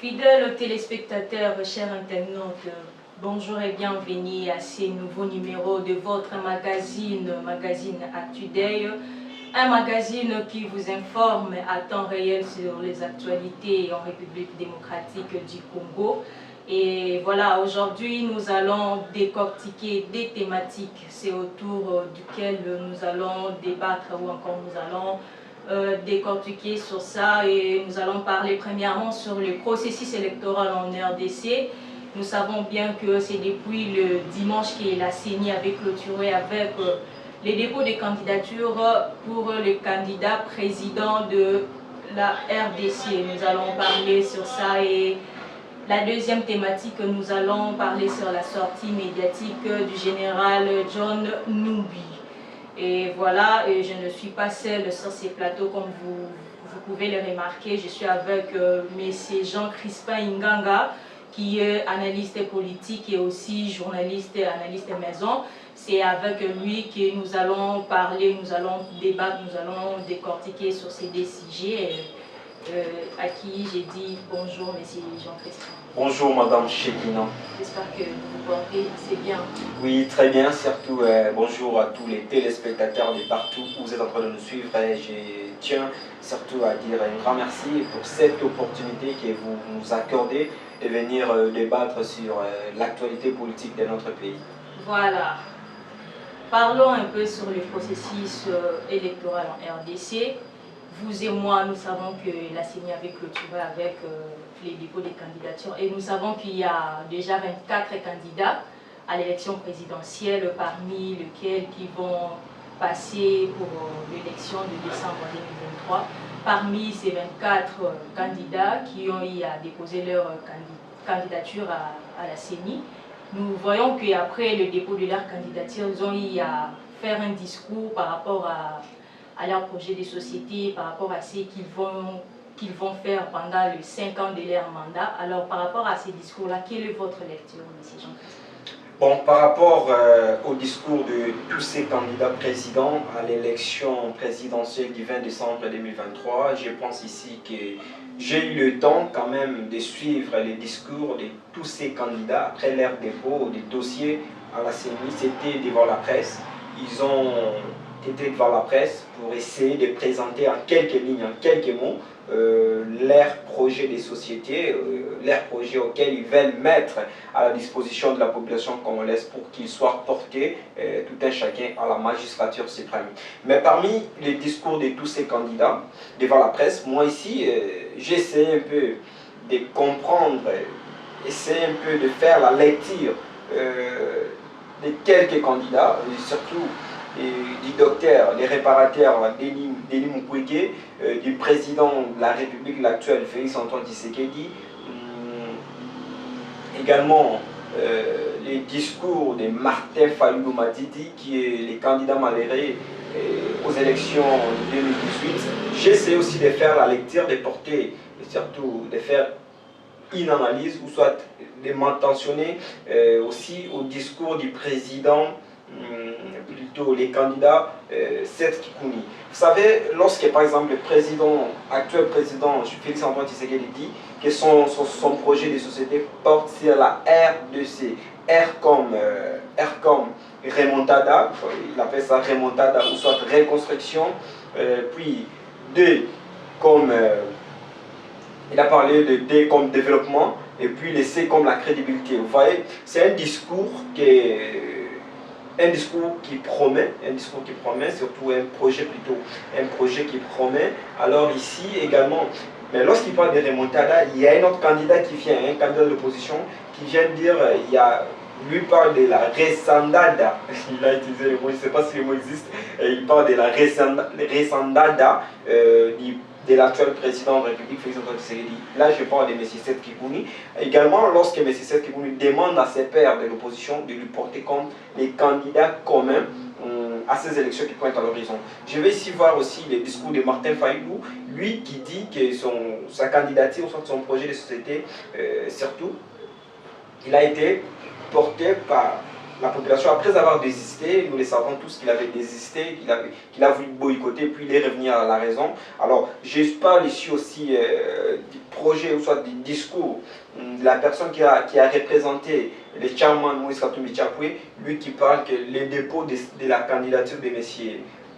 Fidèles téléspectateurs, chers internautes, bonjour et bienvenue à ce nouveau numéro de votre magazine Actuday, un magazine qui vous informe à temps réel sur les actualités en République démocratique du Congo. Et voilà, aujourd'hui nous allons décortiquer des thématiques, c'est autour duquel nous allons débattre ou encore nous allons décortiquer sur ça, et nous allons parler premièrement sur le processus électoral en RDC. Nous savons bien que c'est depuis le dimanche que la CENI avait clôturé avec les dépôts de candidatures pour le candidat président de la RDC. Nous allons parler sur ça, et la deuxième thématique, nous allons parler sur la sortie médiatique du général John Numbi. Et voilà, et je ne suis pas seule sur ces plateaux comme vous pouvez le remarquer. Je suis avec M. Jean-Crispin Inganga, qui est analyste politique et aussi journaliste et analyste maison. C'est avec lui que nous allons parler, nous allons débattre, nous allons décortiquer sur ces deux sujets. À qui j'ai dit bonjour, M. Jean-Crispin. Bonjour Madame Chekina. J'espère que vous vous portez assez bien. Oui, très bien, surtout bonjour à tous les téléspectateurs de partout où vous êtes en train de nous suivre. Et je tiens surtout à dire un grand merci pour cette opportunité que vous nous accordez de venir débattre sur l'actualité politique de notre pays. Voilà. Parlons un peu sur le processus électoral en RDC. Vous et moi, nous savons que la CENI avait clôturé avec les dépôts des candidatures, et nous savons qu'il y a déjà 24 candidats à l'élection présidentielle, parmi lesquels qui vont passer pour l'élection de décembre 2023. Parmi ces 24 candidats qui ont eu à déposer leur candidature à la CENI, nous voyons qu'après le dépôt de leur candidature, ils ont eu à faire un discours par rapport à leur projet de société, par rapport à ce qu'ils vont faire pendant les 5 ans de leur mandat. Alors, par rapport à ces discours-là, quelle est votre lecture, M. Jean-Christophe? Bon, par rapport au discours de tous ces candidats présidents à l'élection présidentielle du 20 décembre 2023, je pense ici que j'ai eu le temps quand même de suivre les discours de tous ces candidats après leur dépôt des dossiers à la CENI. C'était devant la presse. Ils ont été devant la presse pour essayer de présenter en quelques lignes, en quelques mots, leur projet de société, leur projet auquel ils veulent mettre à la disposition de la population congolaise pour qu'il soit porté tout un chacun à la magistrature suprême. Mais parmi les discours de tous ces candidats devant la presse, moi ici, j'essaie un peu de comprendre, essayer un peu de faire la lecture de quelques candidats, surtout du docteur, les réparateurs Denis Mukwege, du président de la République actuelle, Félix Antoine Tshisekedi, également les discours de Martin Fayulu Madidi, qui est le candidat malheureux aux élections de 2018. J'essaie aussi de faire la lecture, de porter, et surtout de faire une analyse, ou soit de m'attentionner aussi au discours du président, plutôt les candidats Seth Kikuni. Vous savez, lorsque par exemple le actuel président Félix Antoine Tshisekedi dit que son projet de société porte sur la RDC, R comme remontada, il appelle ça remontada, ou soit reconstruction, puis D comme il a parlé de D comme développement, et puis le C comme la crédibilité. Vous voyez, c'est un discours qui promet, surtout un projet qui promet. Alors ici également, mais lorsqu'il parle de remontada, il y a un autre candidat qui vient, un candidat de l'opposition, qui vient dire, lui parle de la resandada, il a utilisé le mot, je ne sais pas si le mot existe, il parle de la resandada de l'actuel président de la République, Félix Antoine Tshisekedi. Là, je parle de M. Seth Kikuni. Également, lorsque M. Seth Kikuni demande à ses pairs de l'opposition de lui porter compte les candidats communs à ces élections qui pointent à l'horizon. Je vais ici voir aussi le discours de Martin Fayulu, lui qui dit que sa candidature, soit son projet de société, surtout, il a été porté par la population, après avoir désisté, nous le savons tous qu'il avait désisté, qu'il a voulu boycotter, puis il est revenu à la raison. Alors, je parle ici aussi du projet, ou soit du discours de la personne qui a représenté le chairman Moïse Katumbi Chapwe, lui qui parle que le dépôt de la candidature de M.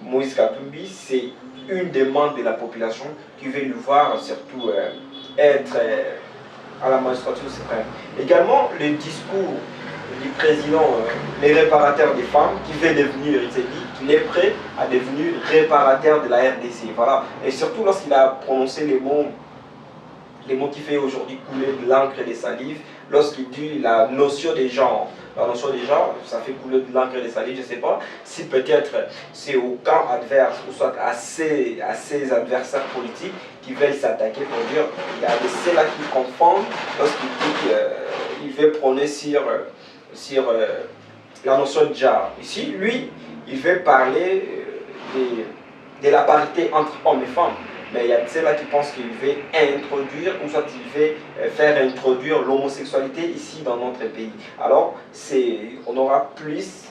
Moïse Katumbi, c'est une demande de la population qui veut le voir surtout être à la magistrature suprême. Également, le discours du président, les réparateurs des femmes, qui veut devenir, il s'est dit qu'il est prêt à devenir réparateur de la RDC. Voilà. Et surtout lorsqu'il a prononcé les mots qui fait aujourd'hui couler de l'encre et des salives, lorsqu'il dit la notion des genres. La notion des genres, ça fait couler de l'encre et des salives, je ne sais pas si peut-être c'est au camp adverse, ou soit à ses adversaires politiques qui veulent s'attaquer pour dire il y a de ceux-là qui confondent lorsqu'il dit qu'il veut prôner sur la notion de genre. Ici, lui, il veut parler de la parité entre hommes et femmes. Mais il y a ceux-là qui pensent qu'il veut introduire, ou soit il veut faire introduire l'homosexualité ici dans notre pays. Alors, on aura plus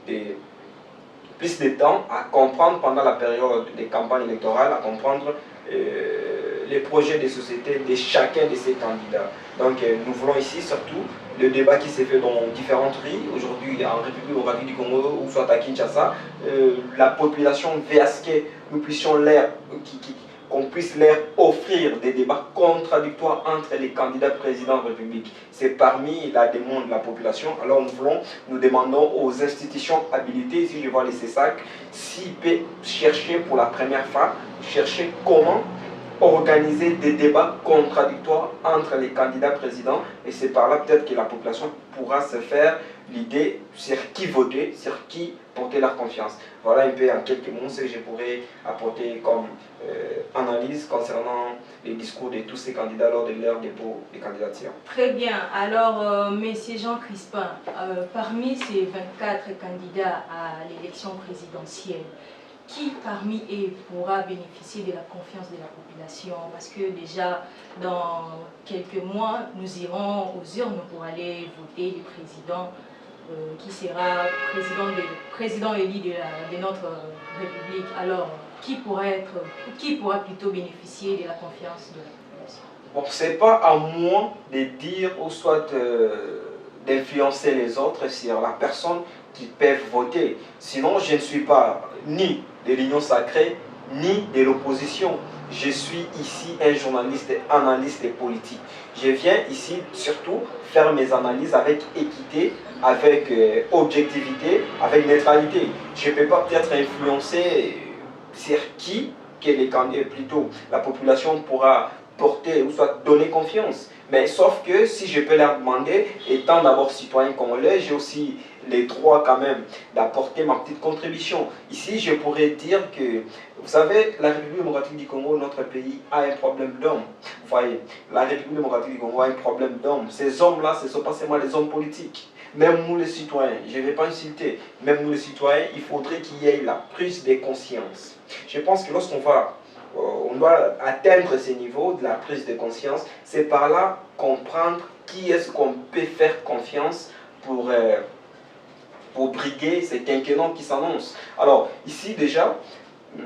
de temps à comprendre pendant la période des campagnes électorales, à comprendre les projets de société de chacun de ces candidats. Donc nous voulons ici surtout le débat qui s'est fait dans différentes rues, aujourd'hui en République démocratique du Congo ou soit à Kinshasa, la population veut à ce que nous puissions qu'on puisse leur offrir des débats contradictoires entre les candidats présidents de la République. C'est parmi la demande de la population. Alors nous demandons aux institutions habilitées, ici je vois les CESAC, s'ils peuvent chercher pour la première fois, chercher comment organiser des débats contradictoires entre les candidats présidents, et c'est par là peut-être que la population pourra se faire l'idée sur qui voter, sur qui porter leur confiance. Voilà un peu en quelques mots ce que je pourrais apporter comme analyse concernant les discours de tous ces candidats lors de leur dépôt de candidature. Très bien. Alors, Monsieur Jean Crispin, parmi ces 24 candidats à l'élection présidentielle, qui parmi eux pourra bénéficier de la confiance de la population? Parce que déjà, dans quelques mois, nous irons aux urnes pour aller voter le président qui sera président élu de notre République. Alors, qui pourra plutôt bénéficier de la confiance de la population? Bon, ce n'est pas à moi de dire ou soit d'influencer les autres sur la personne qui peuvent voter. Sinon, je ne suis pas ni de l'Union sacrée, ni de l'opposition. Je suis ici un journaliste, analyste politique. Je viens ici surtout faire mes analyses avec équité, avec objectivité, avec neutralité. Je ne peux pas peut-être influencer sur qui que les candidats, plutôt la population pourra porter ou soit donner confiance. Mais sauf que si je peux leur demander, étant d'abord citoyen congolais, j'ai aussi les droits quand même d'apporter ma petite contribution. Ici, je pourrais dire que, vous savez, la République démocratique du Congo, notre pays, a un problème d'hommes. Vous voyez, la République démocratique du Congo a un problème d'hommes. Ces hommes-là, ce ne sont pas seulement les hommes politiques. Même nous les citoyens, je ne vais pas insulter, même nous les citoyens, il faudrait qu'il y ait la prise de conscience. Je pense que lorsqu'on doit atteindre ces niveaux de la prise de conscience, c'est par là comprendre qui est-ce qu'on peut faire confiance pour briguer ces quinquennats qui s'annoncent. Alors, ici déjà,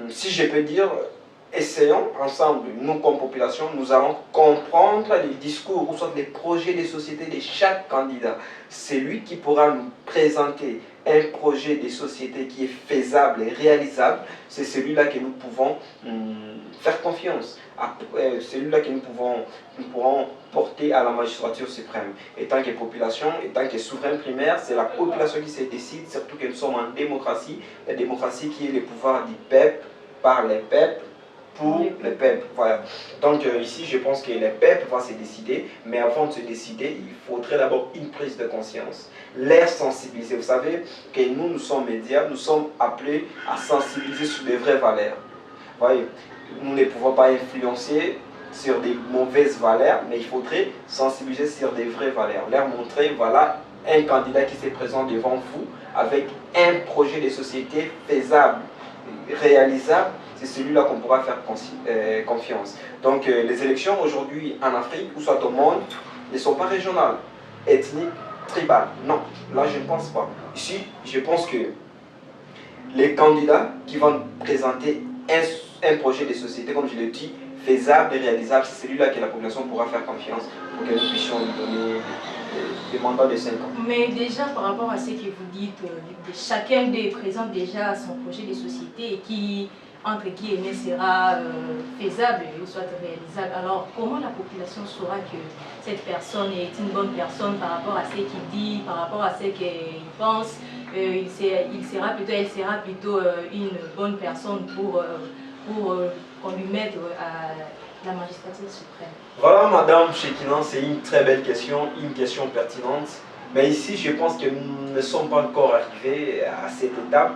si je peux dire, essayons ensemble, nous comme population, nous allons comprendre les discours ou soit les projets des sociétés de chaque candidat. C'est lui qui pourra nous présenter un projet de société qui est faisable et réalisable. C'est celui-là que nous pouvons faire confiance. Celui-là que nous pourrons porter à la magistrature suprême. Et tant que population, et tant que souverain primaire, c'est la population qui se décide, surtout que nous sommes en démocratie. La démocratie qui est le pouvoir du peuple, par les peuples, pour les peuples. Voilà. Donc ici, je pense que les peuples vont se décider, mais avant de se décider, il faudrait d'abord une prise de conscience, les sensibiliser. Vous savez que nous sommes médias, nous sommes appelés à sensibiliser sur des vraies valeurs. Vous voyez, nous ne pouvons pas influencer sur des mauvaises valeurs, mais il faudrait sensibiliser sur des vraies valeurs. Leur montrer, voilà, un candidat qui se présente devant vous avec un projet de société faisable, réalisable. C'est celui-là qu'on pourra faire confiance. Donc les élections aujourd'hui en Afrique, ou soit au monde, ne sont pas régionales, ethniques tribal. Non, là je ne pense pas. Ici, je pense que les candidats qui vont présenter un projet de société, comme je l'ai dit, faisable et réalisable, c'est celui-là que la population pourra faire confiance pour que nous puissions lui donner des mandats de 5 ans. Mais déjà, par rapport à ce que vous dites, chacun des présente déjà son projet de société et qui, entre guillemets, sera faisable et soit réalisable. Alors, comment la population saura que cette personne est une bonne personne par rapport à ce qu'il dit, par rapport à ce qu'il pense? Elle sera plutôt une bonne personne pour qu'on lui mette à la magistrature suprême. Voilà, Madame Chekinan, c'est une très belle question, une question pertinente. Mais ici, je pense que nous ne sommes pas encore arrivés à cette étape.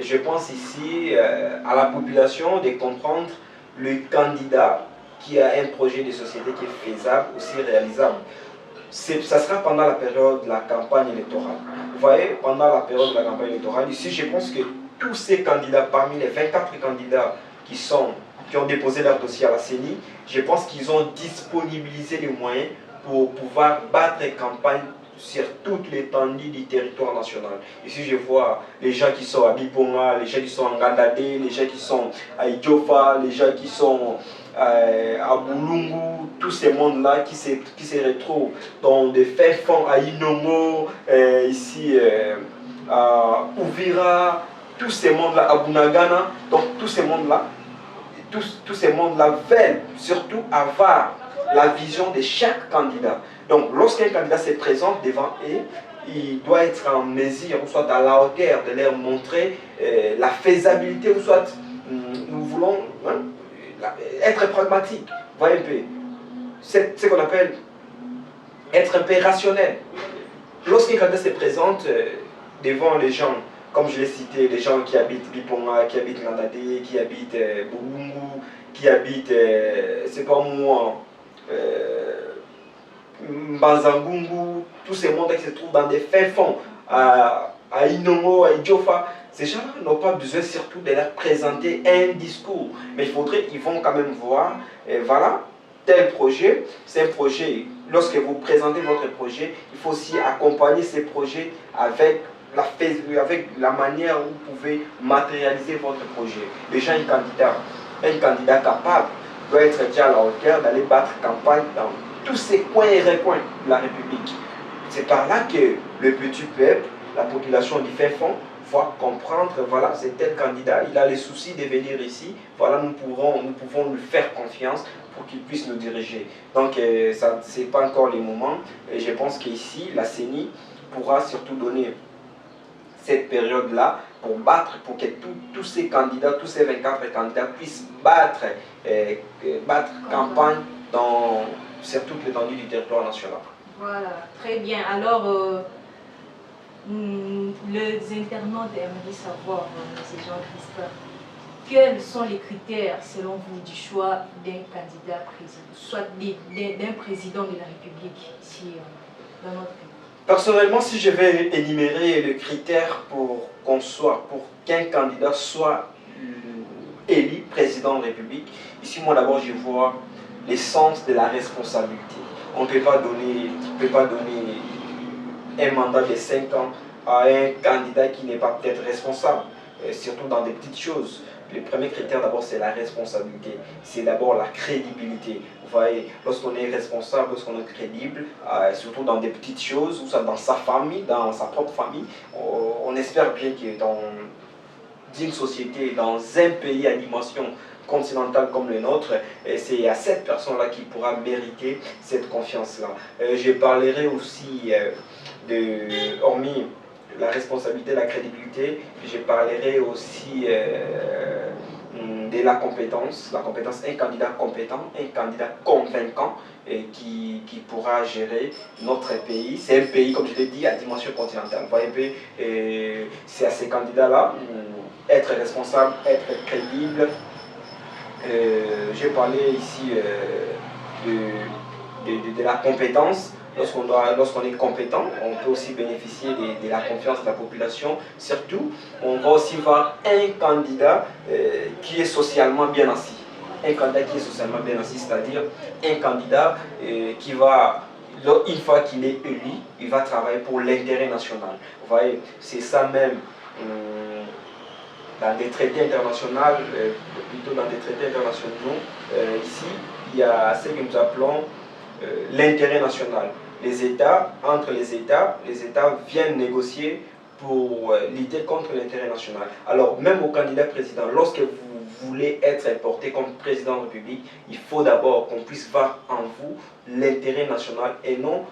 Je pense ici à la population de comprendre le candidat qui a un projet de société qui est faisable, aussi réalisable. Ça sera pendant la période de la campagne électorale. Vous voyez, pendant la période de la campagne électorale, ici, je pense que tous ces candidats, parmi les 24 candidats qui ont déposé leur dossier à la CENI, je pense qu'ils ont disponibilisé les moyens pour pouvoir battre campagne sur toute l'étendue du territoire national. Ici, je vois les gens qui sont à Biponga, les gens qui sont en Gandade, les gens qui sont à Idjofa, les gens qui sont à Boulungu, tous ces mondes-là qui se retrouvent dans des faits fonds à Inongo, ici à Ouvira, tous ces mondes-là, à Bunagana, donc tous ces mondes-là, tous ces mondes-là veulent surtout avoir la vision de chaque candidat. Donc, lorsqu'un candidat se présente devant eux, il doit être en mesure, ou soit à la hauteur, de leur montrer la faisabilité, ou soit nous voulons être pragmatique. Voyez un peu, c'est ce qu'on appelle être un peu rationnel. Lorsqu'un candidat se présente devant les gens, comme je l'ai cité, les gens qui habitent Biponga, qui habitent Landade, qui habitent Bulungu, qui habitent, c'est pas moi, Mbanzangungu, tous ces mondes qui se trouvent dans des fins fonds, à Inongo, à Idjofa, ces gens n'ont pas besoin surtout de leur présenter un discours, mais il faudrait qu'ils vont quand même voir, voilà, tel projet, c'est un projet, lorsque vous présentez votre projet, il faut aussi accompagner ces projets avec la manière où vous pouvez matérialiser votre projet. Déjà, un candidat capable doit être déjà à la hauteur d'aller battre campagne dans tous ces coins et recoins de la République. C'est par là que le petit peuple, la population du fin fond, va comprendre, voilà, c'est tel candidat, il a les soucis de venir ici, voilà, nous pouvons lui faire confiance pour qu'il puisse nous diriger. Donc, ce n'est pas encore le moment, et je pense qu'ici, la CENI pourra surtout donner cette période-là pour que tous ces candidats, tous ces 24 candidats puissent battre campagne sur toute l'étendue du territoire national. Voilà, très bien. Alors, les internautes aimeraient savoir, M. Jean-Christophe, quels sont les critères, selon vous, du choix d'un candidat président, soit d'un président de la République ici dans notre pays? Personnellement, si je vais énumérer le critère pour qu'un candidat soit élu président de la République, ici, moi d'abord, je vois l'essence de la responsabilité. On ne peut pas donner un mandat de 5 ans à un candidat qui n'est pas peut-être responsable, surtout dans des petites choses. Le premier critère d'abord, c'est la responsabilité, c'est d'abord la crédibilité. Vous voyez, lorsqu'on est responsable, lorsqu'on est crédible, surtout dans des petites choses, ou ça dans sa famille, dans sa propre famille, on espère bien que dans une société, dans un pays à dimension continentale comme le nôtre, c'est à cette personne-là qui pourra mériter cette confiance-là. Je parlerai aussi hormis la responsabilité, la crédibilité, je parlerai aussi de la compétence, un candidat compétent, un candidat convaincant qui pourra gérer notre pays. C'est un pays, comme je l'ai dit, à dimension continentale. Vous voyez, c'est à ces candidats-là, être responsable, être crédible. J'ai parlé ici de la compétence. Lorsqu'on est compétent, on peut aussi bénéficier de la confiance de la population. Surtout, on va aussi voir un candidat qui est socialement bien assis. Un candidat qui est socialement bien assis, c'est-à-dire un candidat qui va une fois qu'il est élu, il va travailler pour l'intérêt national. Vous voyez, c'est ça même dans des traités internationaux, plutôt dans des traités internationaux, ici, il y a ce que nous appelons l'intérêt national. Les États, entre les États viennent négocier pour lutter contre l'intérêt national. Alors, même au candidat président, lorsque vous voulez être porté comme président de la République, il faut d'abord qu'on puisse voir en vous l'intérêt national et non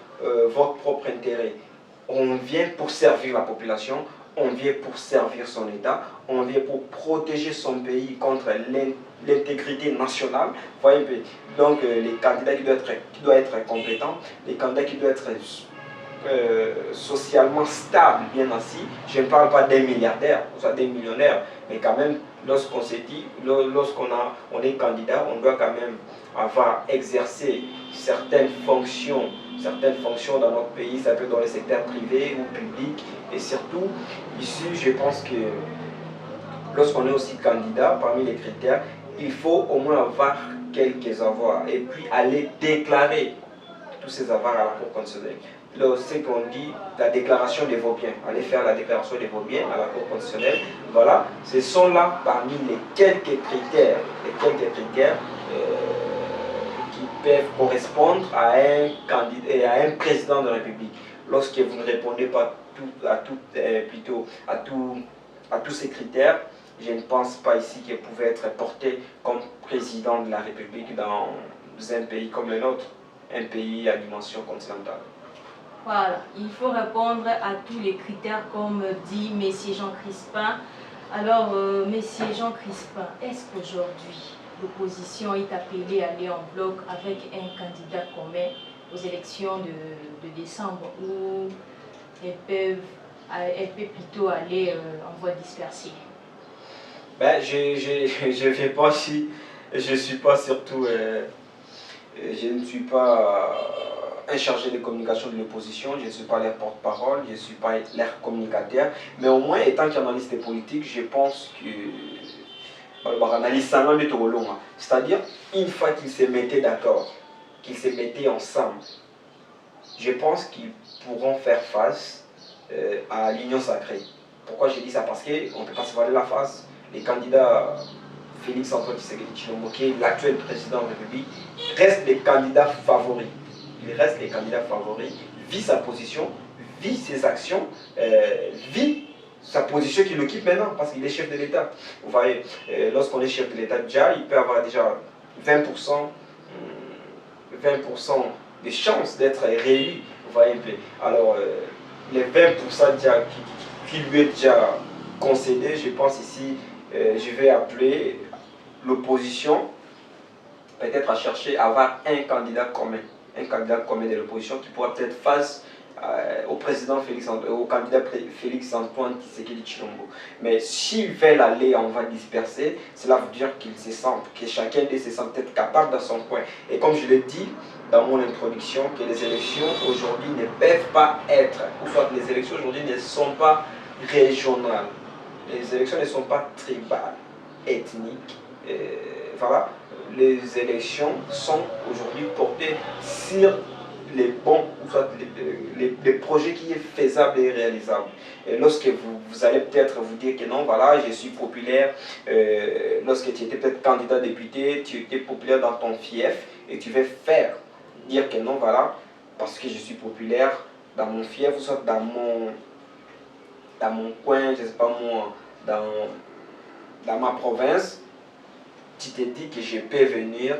votre propre intérêt. On vient pour servir la population, on vient pour servir son État, on vient pour protéger son pays contre l'intégrité nationale. Voyez, donc les candidats qui doivent être compétents, les candidats qui doivent être socialement stables, bien assis. Je ne parle pas des milliardaires, des millionnaires, mais quand même, lorsqu'on s'est dit, on est candidat, on doit quand même avoir exercé certaines fonctions dans notre pays, ça peut être dans le secteur privé ou public, et surtout, ici, je pense que lorsqu'on est aussi candidat, parmi les critères, il faut au moins avoir quelques avoirs, et puis aller déclarer tous ces avoirs à la Cour constitutionnelle. C'est qu'on dit la déclaration de vos biens. Allez faire la déclaration de vos biens à la Cour constitutionnelle. Voilà, ce sont là parmi les quelques critères qui peuvent correspondre à un candidat et à un président de la République. Lorsque vous ne répondez pas à tous ces critères, je ne pense pas ici qu'il pouvait être porté comme président de la République dans un pays comme le nôtre, un pays à dimension continentale. Voilà, il faut répondre à tous les critères comme dit M. Jean Crispin. Alors, M. Jean Crispin, est-ce qu'aujourd'hui l'opposition est appelée à aller en bloc avec un candidat commun aux élections de décembre ou elle peut plutôt aller en voie dispersée? Ben, je vais pas si je suis pas surtout je ne suis pas un chargé de communication de l'opposition, je ne suis pas leur porte-parole, je ne suis pas leur communicateur, mais au moins étant qu'analyste politique, je pense que c'est-à-dire une fois qu'ils se mettaient d'accord, qu'ils se mettaient ensemble, je pense qu'ils pourront faire face à l'union sacrée. Pourquoi je dis ça? Parce qu'on ne peut pas se voiler la face. Les candidats Félix Antoine Tshisekedi Tshilombo, qui est l'actuel président de la République, restent les candidats favoris. Il reste les candidats favoris, vit sa position, vit ses actions, vit sa position qu'il occupe maintenant, parce qu'il est chef de l'État. Vous voyez, lorsqu'on est chef de l'État, déjà, il peut avoir déjà 20% de chances d'être réélu. Vous voyez un peu. Alors, les 20% déjà qui lui est déjà concédé, je pense ici, je vais appeler l'opposition peut-être à chercher à avoir un candidat commun de l'opposition qui pourra peut-être face au candidat Félix Antoine Tshisekedi Tshilombo. Mais s'ils veulent aller en voie dispersée, cela veut dire qu'ils se sentent, que chacun d'eux se sent peut-être capable dans son coin. Et comme je l'ai dit dans mon introduction, que les élections aujourd'hui ne peuvent pas être, ou soit les élections aujourd'hui ne sont pas régionales, les élections ne sont pas tribales, ethniques, voilà. Les élections sont aujourd'hui portées sur les bons, soit les projets qui sont faisables et réalisables. Et lorsque vous allez peut-être vous dire que non, voilà, je suis populaire, lorsque tu étais peut-être candidat député, tu étais populaire dans ton fief, et tu veux dire que non, voilà, parce que je suis populaire dans mon fief, ou soit dans mon coin, je ne sais pas moi, dans ma province, tu te dis que je peux venir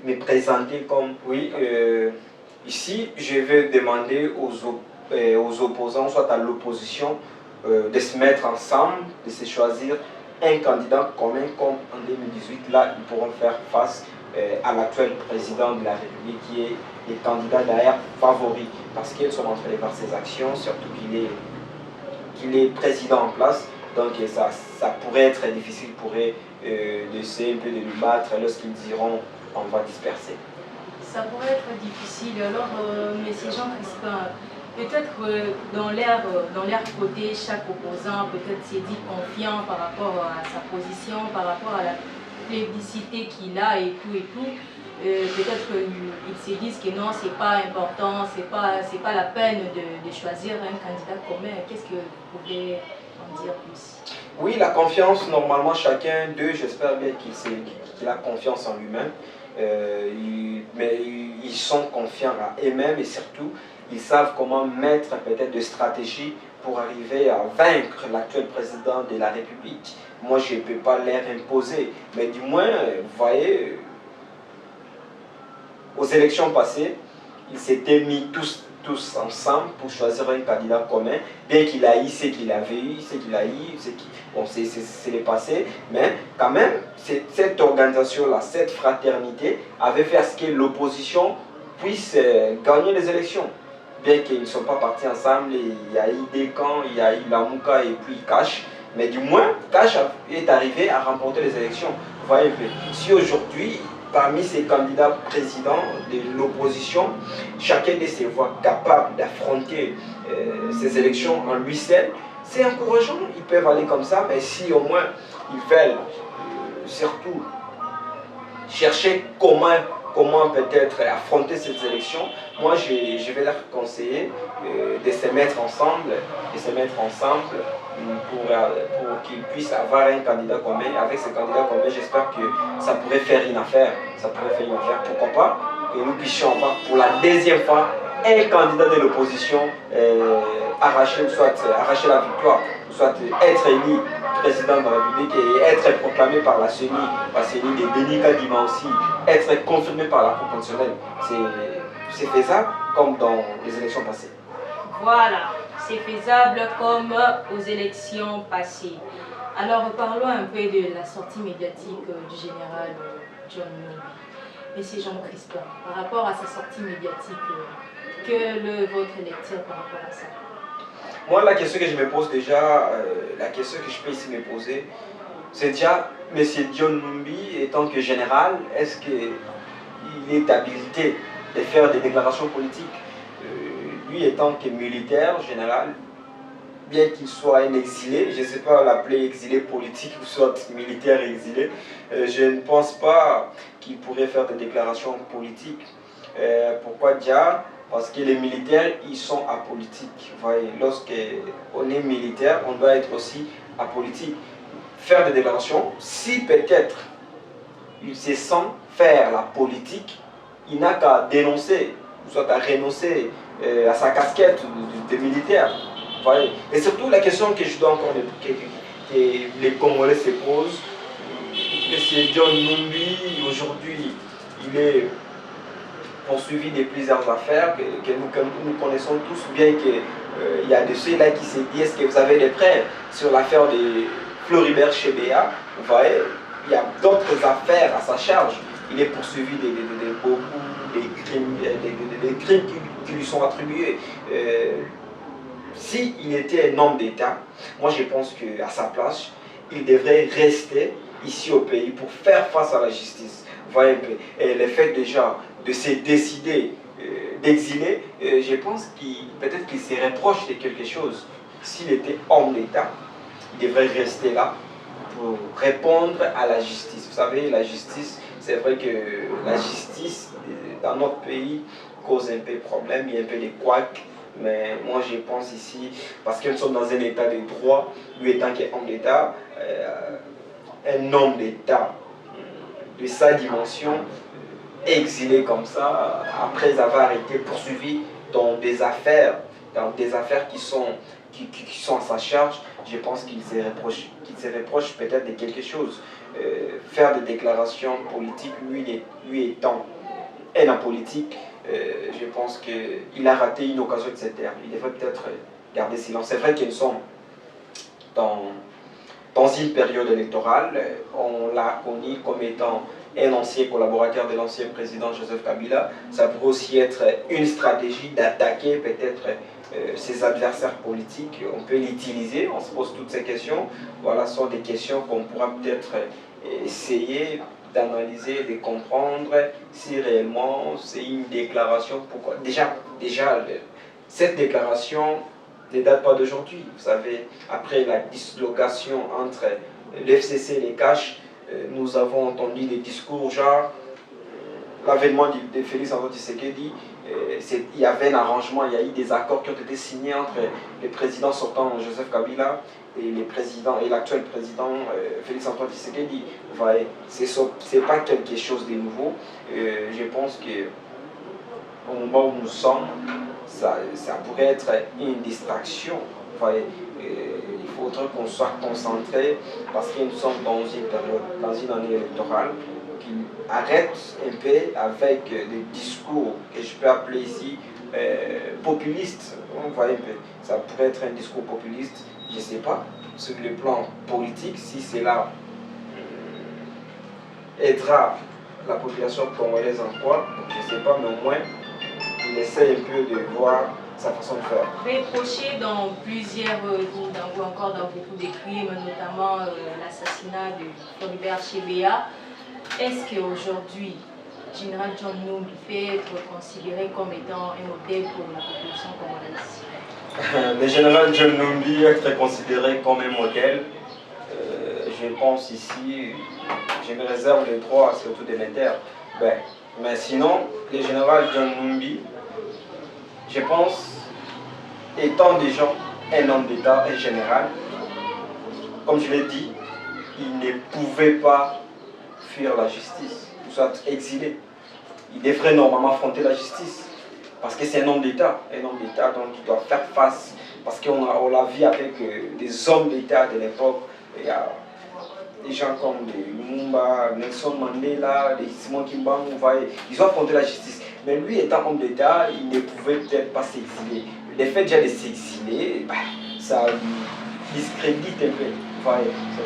me présenter comme, oui, ici je vais demander aux opposants, soit à l'opposition, de se mettre ensemble, de se choisir un candidat commun comme en 2018. Là, ils pourront faire face à l'actuel président de la République qui est le candidat d'ailleurs favori, parce qu'ils sont en train de voir ses actions, surtout qu'il est président en place. Donc ça pourrait être difficile pour eux d'essayer un peu de lui battre lorsqu'ils iront en voie dispersée. Ça pourrait être difficile. Alors, M. Jean Crispin, peut-être dans leur côté, chaque opposant peut-être s'est dit confiant par rapport à sa position, par rapport à la plébiscité qu'il a et tout. peut-être qu'ils se disent que non, c'est pas important, c'est pas la peine de choisir un candidat commun. Qu'est-ce que vous pouvez en dire plus? Oui, la confiance, normalement, chacun d'eux, j'espère bien qu'il a confiance en lui-même. Mais ils sont confiants à eux-mêmes et surtout, ils savent comment mettre peut-être des stratégies pour arriver à vaincre l'actuel président de la République. Moi, je ne peux pas leur imposer, mais du moins, vous voyez, aux élections passées, ils s'étaient mis tous ensemble pour choisir un candidat commun, bien qu'il a eu ce qu'il avait eu, ce qu'il a eu, bon, c'est le passé, mais quand même, cette organisation-là, cette fraternité, avait fait à ce que l'opposition puisse gagner les élections. Bien qu'ils ne sont pas partis ensemble, il y a eu des camps, il y a eu Lamouka et puis Cash, mais du moins, Cash est arrivé à remporter les élections. Vous voyez, si aujourd'hui, parmi ces candidats présidents de l'opposition, chacun de ces voix capable d'affronter ces élections en lui seul, c'est encourageant. Ils peuvent aller comme ça, mais si au moins ils veulent surtout chercher comment peut-être affronter ces élections, moi je vais leur conseiller de se mettre ensemble, pour qu'ils puissent avoir un candidat commun. Avec ce candidat commun, j'espère que ça pourrait faire une affaire. Pourquoi pas que nous puissions avoir pour la deuxième fois un candidat de l'opposition arracher la victoire, soit être élu président de la République et être proclamé par la CENI de Denis Kadima aussi, être confirmé par la Cour constitutionnelle. C'est faisable comme dans les élections passées. Voilà, c'est faisable comme aux élections passées. Alors parlons un peu de la sortie médiatique du général John Numbi. Monsieur Jean Crispin, par rapport à sa sortie médiatique, votre lecture par rapport à ça? Moi, la question que je me pose déjà, la question que je peux ici me poser, c'est déjà, M. John Numbi, étant que général, est-ce qu'il est habilité de faire des déclarations politiques? Lui, étant que militaire général, bien qu'il soit un exilé, je ne sais pas l'appeler exilé politique ou soit militaire exilé, je ne pense pas qu'il pourrait faire des déclarations politiques. Pourquoi déjà? Parce que les militaires, ils sont apolitiques. Lorsqu'on est militaire, on doit être aussi apolitique. Faire des déclarations, si peut-être il se sent faire la politique, il n'a qu'à dénoncer, soit à renoncer à sa casquette de militaire. Et surtout la question que je dois encore que les Congolais se posent, M. John Numbi, aujourd'hui, il est poursuivi de plusieurs affaires que nous connaissons tous, bien qu'il y a de ceux-là qui se disent est-ce que vous avez des preuves sur l'affaire de Floribert Chebeya. Vous voyez, il y a d'autres affaires à sa charge. Il est poursuivi de beaucoup des crimes qui lui sont attribués. S'il était un homme d'État, moi je pense qu'à sa place, il devrait rester ici au pays pour faire face à la justice. Vous voyez, et le fait déjà de se décider d'exiler, je pense peut-être qu'il se reproche de quelque chose. S'il était homme d'État, il devrait rester là pour répondre à la justice. Vous savez, la justice, c'est vrai que la justice dans notre pays cause un peu de problème, il y a un peu de couacs. Mais moi je pense ici, parce que nous sommes dans un état de droit, lui étant qu'un homme d'État, un homme d'État de sa dimension, exilé comme ça, après avoir été poursuivi dans des affaires qui sont à sa charge, je pense qu'il se reproche peut-être de quelque chose. Faire des déclarations politiques, lui étant un apolitique, je pense qu'il a raté une occasion de se taire. Il devrait peut-être garder silence. C'est vrai que nous sommes dans une période électorale. On l'a connu comme étant un ancien collaborateur de l'ancien président Joseph Kabila. Ça pourrait aussi être une stratégie d'attaquer peut-être ses adversaires politiques. On peut l'utiliser, on se pose toutes ces questions. Voilà, ce sont des questions qu'on pourra peut-être essayer d'analyser, de comprendre si réellement c'est une déclaration. Pourquoi? Déjà, cette déclaration ne date pas d'aujourd'hui. Vous savez, après la dislocation entre l'FCC et les Cash, nous avons entendu des discours genre l'avènement de Félix Antoine Tshisekedi, il y avait un arrangement, il y a eu des accords qui ont été signés entre le président sortant Joseph Kabila et l'actuel président Félix Antoine Tshisekedi. C'est pas quelque chose de nouveau. Je pense que au moment où nous sommes, ça pourrait être une distraction. Il faudrait qu'on soit concentré parce que nous sommes dans une période, dans une année électorale, qui arrête un peu avec des discours que je peux appeler ici populistes. Vous voyez un peu, ça pourrait être un discours populiste, je ne sais pas, sur le plan politique, si cela aidera la population congolaise en quoi, je ne sais pas, mais au moins, il essaie un peu de voir sa façon de faire. Reproché dans plusieurs, ou encore dans beaucoup de crimes, notamment l'assassinat de Floribert Chebeya, est-ce qu'aujourd'hui, Général John Numbi peut être considéré comme étant un modèle pour la population congolaise? Le général John Numbi est considéré comme un modèle. Je pense ici, je me réserve le droit surtout de l'inter. Mais sinon, le général John Numbi, je pense, étant déjà un homme d'État, un général, comme je l'ai dit, il ne pouvait pas fuir la justice, ou soit exilé. Il devrait normalement affronter la justice, parce que c'est un homme d'État, donc il doit faire face, parce qu'on l'a vu avec des hommes d'État de l'époque. Il y a des gens comme Lumumba, Nelson Mandela, Simon Kimbangu, ils ont affronté la justice. Mais lui, étant homme d'État, il ne pouvait peut-être pas s'exiler. Le fait déjà de s'exiler, ça discrédite un peu. Ça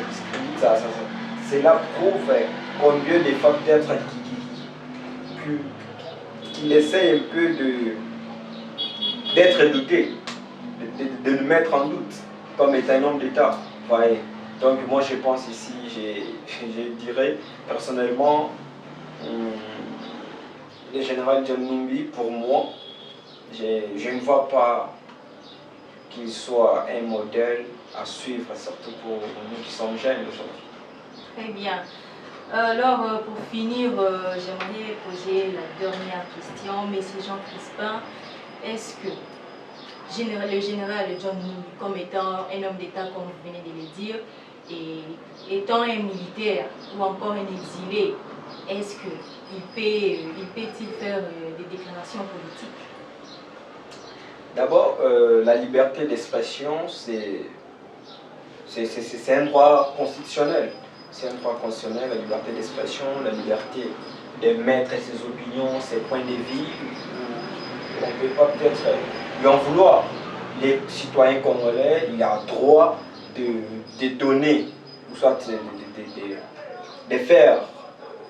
discrédite, cela prouve combien de fois peut-être qu'il essaie un peu d'être douté, de nous mettre en doute comme étant un homme d'État. Donc moi je pense ici, je dirais personnellement, le général John Numbi, pour moi, je ne vois pas qu'il soit un modèle à suivre, surtout pour nous qui sommes jeunes aujourd'hui. Très bien. Alors, pour finir, j'aimerais poser la dernière question. Monsieur Jean Crispin, est-ce que le général John Numbi, comme étant un homme d'État, comme vous venez de le dire, et étant un militaire ou encore un exilé, est-ce qu'il peut-il faire des déclarations politiques? D'abord, la liberté d'expression, c'est un droit constitutionnel. C'est un droit constitutionnel, la liberté d'expression, la liberté de mettre ses opinions, ses points de vue. On ne peut pas peut-être lui en vouloir. Les citoyens congolais, il a droit de donner, soit de faire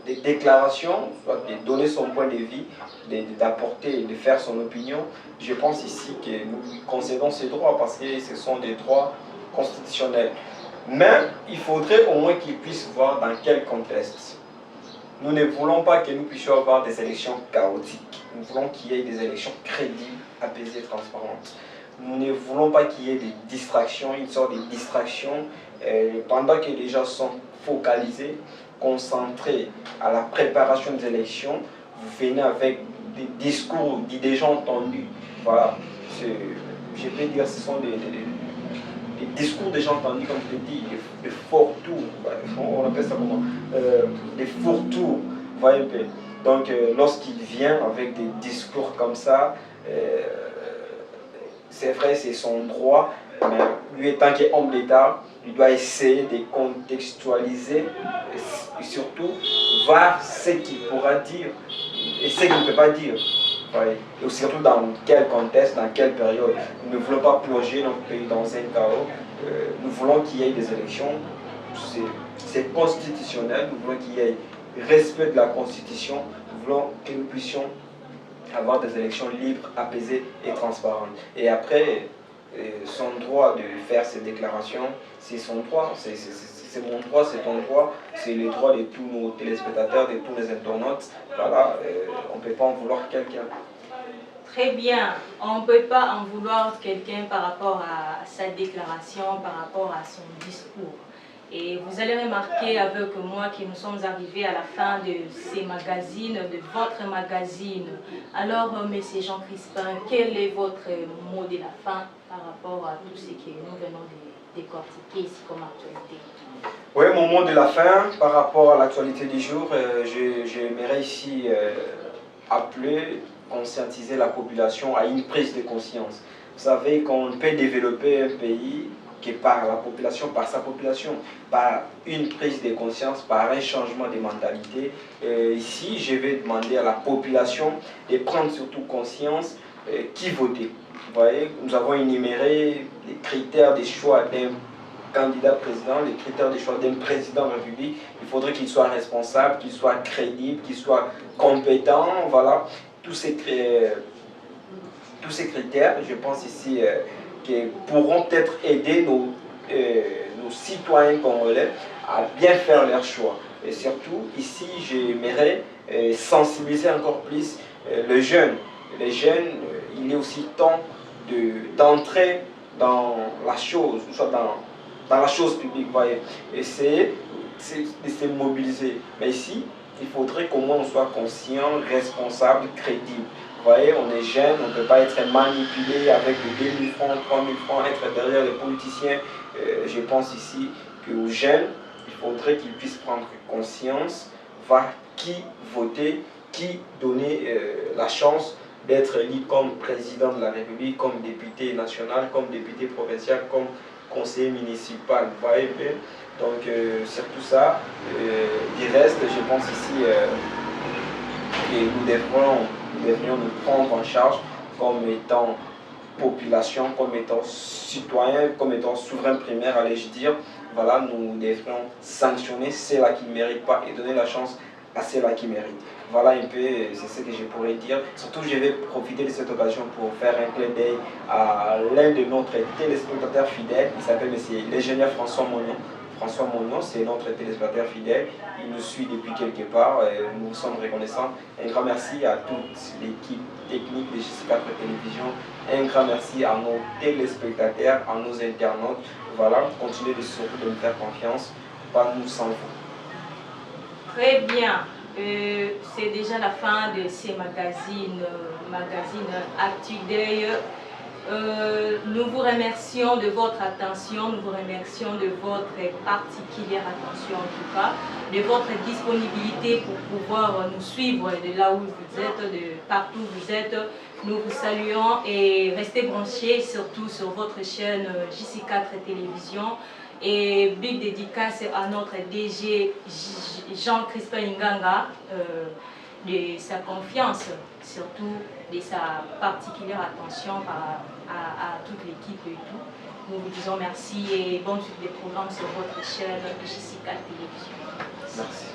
des déclarations, soit de donner son point de vue, d'apporter, de faire son opinion. Je pense ici que nous lui concédons ces droits parce que ce sont des droits constitutionnels. Mais il faudrait au moins qu'il puisse voir dans quel contexte. Nous ne voulons pas que nous puissions avoir des élections chaotiques. Nous voulons qu'il y ait des élections crédibles, apaisées, transparentes. Nous ne voulons pas qu'il y ait des distractions, une sorte de distraction, pendant que les gens sont focalisés, concentrés à la préparation des élections. Vous venez avec des discours déjà entendus. Voilà, je peux dire que ce sont des discours déjà entendus, comme je l'ai dit, des fourre-tout, on appelle ça comment, des fourre-tout, voyez un peu. Donc lorsqu'il vient avec des discours comme ça, c'est vrai, c'est son droit, mais lui étant qu'homme d'État, il doit essayer de contextualiser et surtout voir ce qu'il pourra dire et ce qu'il ne peut pas dire. Et surtout dans quel contexte, dans quelle période. Nous ne voulons pas plonger notre pays dans un chaos. Nous voulons qu'il y ait des élections. C'est constitutionnel. Nous voulons qu'il y ait respect de la Constitution. Nous voulons que nous puissions avoir des élections libres, apaisées et transparentes. Et après, son droit de faire ces déclarations, c'est son droit, c'est mon droit, c'est ton droit, c'est le droit de tous nos téléspectateurs, de tous les internautes. Voilà, on ne peut pas en vouloir quelqu'un. Très bien, on ne peut pas en vouloir quelqu'un par rapport à sa déclaration, par rapport à son discours. Et vous allez remarquer avec moi que nous sommes arrivés à la fin de ces magazines, de votre magazine. Alors, M. Jean Crispin, quel est votre mot de la fin par rapport à tout ce que nous venons de décortiquer ici comme actualité? Oui, mon mot de la fin par rapport à l'actualité du jour, j'aimerais ici appeler, conscientiser la population à une prise de conscience. Vous savez qu'on peut développer un pays que par la population, par sa population, par une prise de conscience, par un changement de mentalité. Ici, je vais demander à la population de prendre surtout conscience qui voter. Vous voyez, nous avons énuméré les critères de choix d'un candidat président, les critères de choix d'un président de la République. Il faudrait qu'il soit responsable, qu'il soit crédible, qu'il soit compétent. Voilà, tous ces critères, je pense ici, qui pourront peut-être aider nos citoyens congolais à bien faire leurs choix. Et surtout, ici, j'aimerais sensibiliser encore plus les jeunes. Les jeunes, il est aussi temps d'entrer dans la chose, soit dans la chose publique, voyez. Essayer de se mobiliser. Mais ici, il faudrait qu'au moins on soit conscient, responsable, crédible. Vous voyez, on est jeune, on ne peut pas être manipulé avec 2000 francs, 3000 francs, être derrière les politiciens. Je pense ici qu'aux jeunes, il faudrait qu'ils puissent prendre conscience, voir qui voter, qui donner la chance d'être élu comme président de la République, comme député national, comme député provincial, comme conseiller municipal. Vous voyez bien. Donc, sur tout ça, du reste, je pense ici que nous devrions nous prendre en charge comme étant population, comme étant citoyen, comme étant souverain primaire, allais-je dire. Voilà, nous devrions sanctionner ceux-là qui ne méritent pas et donner la chance à ceux-là qui méritent. Voilà un peu, c'est ce que je pourrais dire. Surtout, je vais profiter de cette occasion pour faire un clin d'œil à l'un de notre téléspectateurs fidèles. Il s'appelle l'ingénieur François Mognon. François Mognon, c'est notre téléspectateur fidèle. Il nous suit depuis quelque part. Nous sommes reconnaissants. Un grand merci à toute l'équipe technique de JC4 Télévision. Un grand merci à nos téléspectateurs, à nos internautes. Voilà, continuez surtout de nous faire confiance. Pas nous sans vous. Très bien. C'est déjà la fin de ces magazines Actuday. Nous vous remercions de votre attention, nous vous remercions de votre particulière attention en tout cas, de votre disponibilité pour pouvoir nous suivre de là où vous êtes, de partout où vous êtes. Nous vous saluons et restez branchés surtout sur votre chaîne JC4 Télévision. Et big dédicace à notre DG Jean Crispin Nganga de sa confiance, surtout de sa particulière attention à toute l'équipe et tout. Nous vous disons merci et bonne suite des programmes sur votre chaîne JC4 Télévision. Merci.